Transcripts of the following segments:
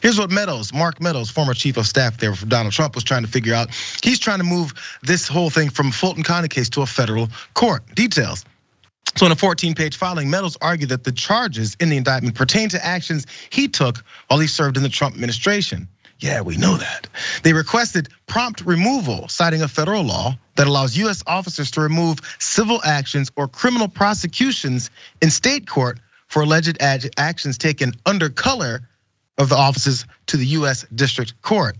Here's what Mark Meadows, former chief of staff there for Donald Trump, was trying to figure out. He's trying to move this whole thing from Fulton County case to a federal court. Details. So in a 14-page filing, Meadows argued that the charges in the indictment pertain to actions he took while he served in the Trump administration. Yeah, we know that. They requested prompt removal, citing a federal law that allows US officers to remove civil actions or criminal prosecutions in state court for alleged actions taken under color of the offices to the US District Court.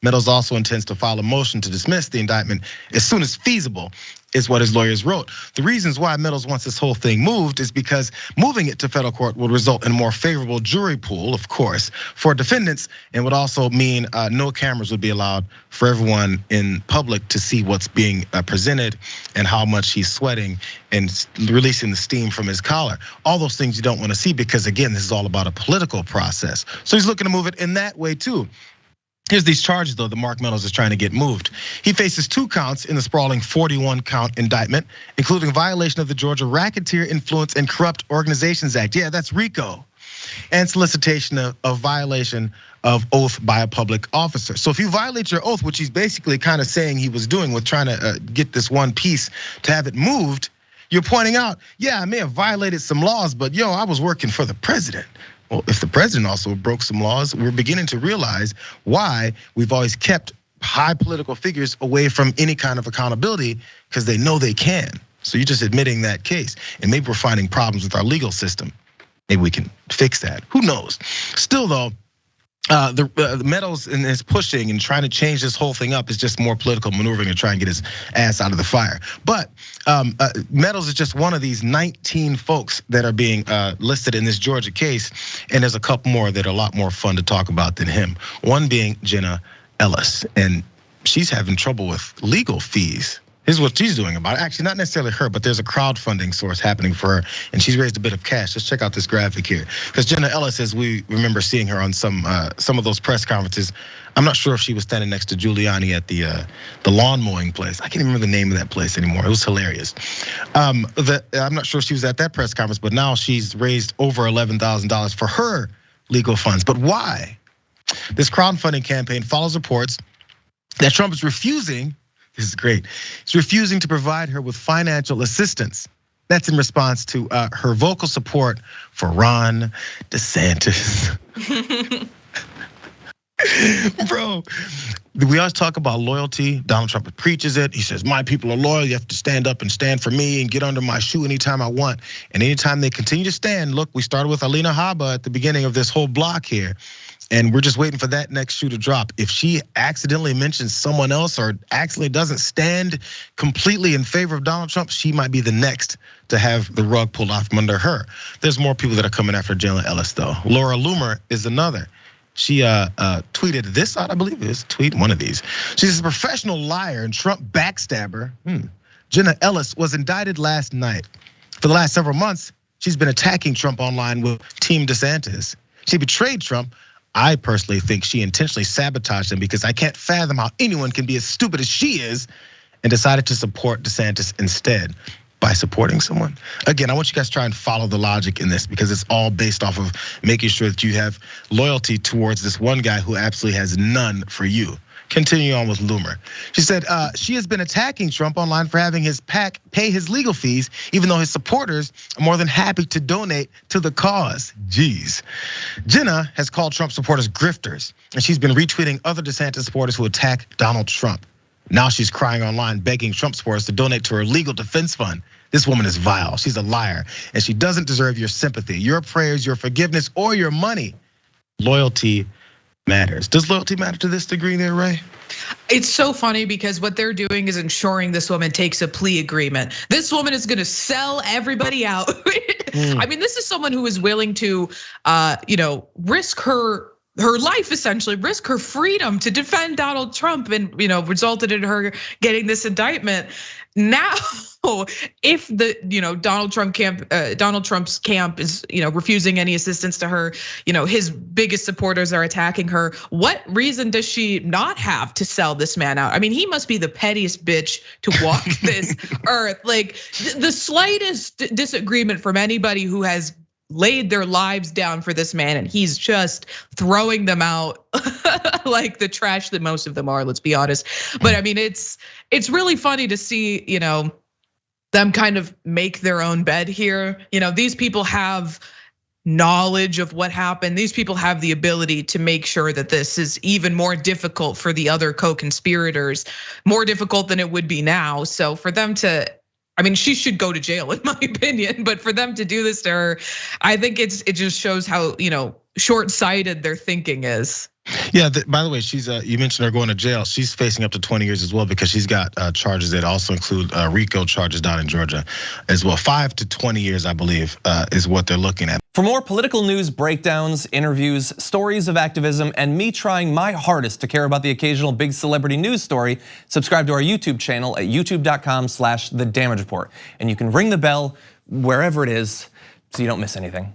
Meadows also intends to file a motion to dismiss the indictment as soon as feasible, is what his lawyers wrote. The reasons why Meadows wants this whole thing moved is because moving it to federal court would result in a more favorable jury pool, of course, for defendants, and would also mean no cameras would be allowed for everyone in public to see what's being presented and how much he's sweating and releasing the steam from his collar. All those things you don't want to see because, again, this is all about a political process. So he's looking to move it in that way too. Here's these charges, though, that Mark Meadows is trying to get moved. He faces 2 counts in the sprawling 41-count indictment, including violation of the Georgia Racketeer Influence and Corrupt Organizations Act. Yeah, that's RICO. And solicitation of violation of oath by a public officer. So if you violate your oath, which he's basically kind of saying he was doing with trying to get this one piece to have it moved, you're pointing out, yeah, I may have violated some laws, but yo, I was working for the president. Well, if the president also broke some laws, we're beginning to realize why we've always kept high political figures away from any kind of accountability, because they know they can. So you're just admitting that case. And maybe we're finding problems with our legal system. Maybe we can fix that. Who knows? Still though, the Meadows and his pushing and trying to change this whole thing up is just more political maneuvering to try and get his ass out of the fire. But Meadows is just one of these 19 folks that are being listed in this Georgia case, and there's a couple more that are a lot more fun to talk about than him. One being Jenna Ellis, and she's having trouble with legal fees. Here's what she's doing about it. Actually, not necessarily her, but there's a crowdfunding source happening for her, and she's raised a bit of cash. Let's check out this graphic here, because Jenna Ellis, as we remember seeing her on some of those press conferences, I'm not sure if she was standing next to Giuliani at the lawn mowing place. I can't even remember the name of that place anymore. It was hilarious. I'm not sure if she was at that press conference, but now she's raised over $11,000 for her legal funds. But why? This crowdfunding campaign follows reports that Trump is refusing. This is great. He's refusing to provide her with financial assistance. That's in response to her vocal support for Ron DeSantis. Bro, we always talk about loyalty. Donald Trump preaches it. He says, my people are loyal. You have to stand up and stand for me and get under my shoe anytime I want. And anytime they continue to stand, look, we started with Alina Habba at the beginning of this whole block here. And we're just waiting for that next shoe to drop. If she accidentally mentions someone else or accidentally doesn't stand completely in favor of Donald Trump, she might be the next to have the rug pulled out from under her. There's more people that are coming after Jenna Ellis though. Laura Loomer is another. She tweeted this out, I believe it is tweet one of these. She's a professional liar and Trump backstabber. Jenna Ellis was indicted last night. For the last several months, she's been attacking Trump online with Team DeSantis. She betrayed Trump. I personally think she intentionally sabotaged him because I can't fathom how anyone can be as stupid as she is and decided to support DeSantis instead by supporting someone. Again, I want you guys to try and follow the logic in this because it's all based off of making sure that you have loyalty towards this one guy who absolutely has none for you. Continue on with Loomer. She said she has been attacking Trump online for having his PAC pay his legal fees, even though his supporters are more than happy to donate to the cause. Jeez. Jenna has called Trump supporters grifters, and she's been retweeting other DeSantis supporters who attack Donald Trump. Now she's crying online, begging Trump supporters to donate to her legal defense fund. This woman is vile. She's a liar, and she doesn't deserve your sympathy, your prayers, your forgiveness, or your money. Loyalty matters. Does loyalty matter to this degree there, Ray? It's so funny because what they're doing is ensuring this woman takes a plea agreement. This woman is gonna sell everybody out. I mean, this is someone who is willing to, risk her life, essentially risk her freedom to defend Donald Trump, and resulted in her getting this indictment. Now, if the Donald Trump's camp is refusing any assistance to her, his biggest supporters are attacking her. What reason does she not have to sell this man out? I mean, he must be the pettiest bitch to walk this earth. Like the slightest disagreement from anybody who has laid their lives down for this man, and he's just throwing them out like the trash that most of them are, let's be honest. But I mean, it's really funny to see, them kind of make their own bed here. These people have knowledge of what happened. These people have the ability to make sure that this is even more difficult for the other co-conspirators, more difficult than it would be now. So for them to, I mean, she should go to jail in my opinion, but for them to do this to her, I think it just shows how, short-sighted their thinking is. Yeah, by the way, she's you mentioned her going to jail. She's facing up to 20 years as well because she's got charges that also include RICO charges down in Georgia as well. 5 to 20 years, I believe, is what they're looking at. For more political news breakdowns, interviews, stories of activism, and me trying my hardest to care about the occasional big celebrity news story, subscribe to our YouTube channel at youtube.com/The Damage Report. And you can ring the bell wherever it is so you don't miss anything.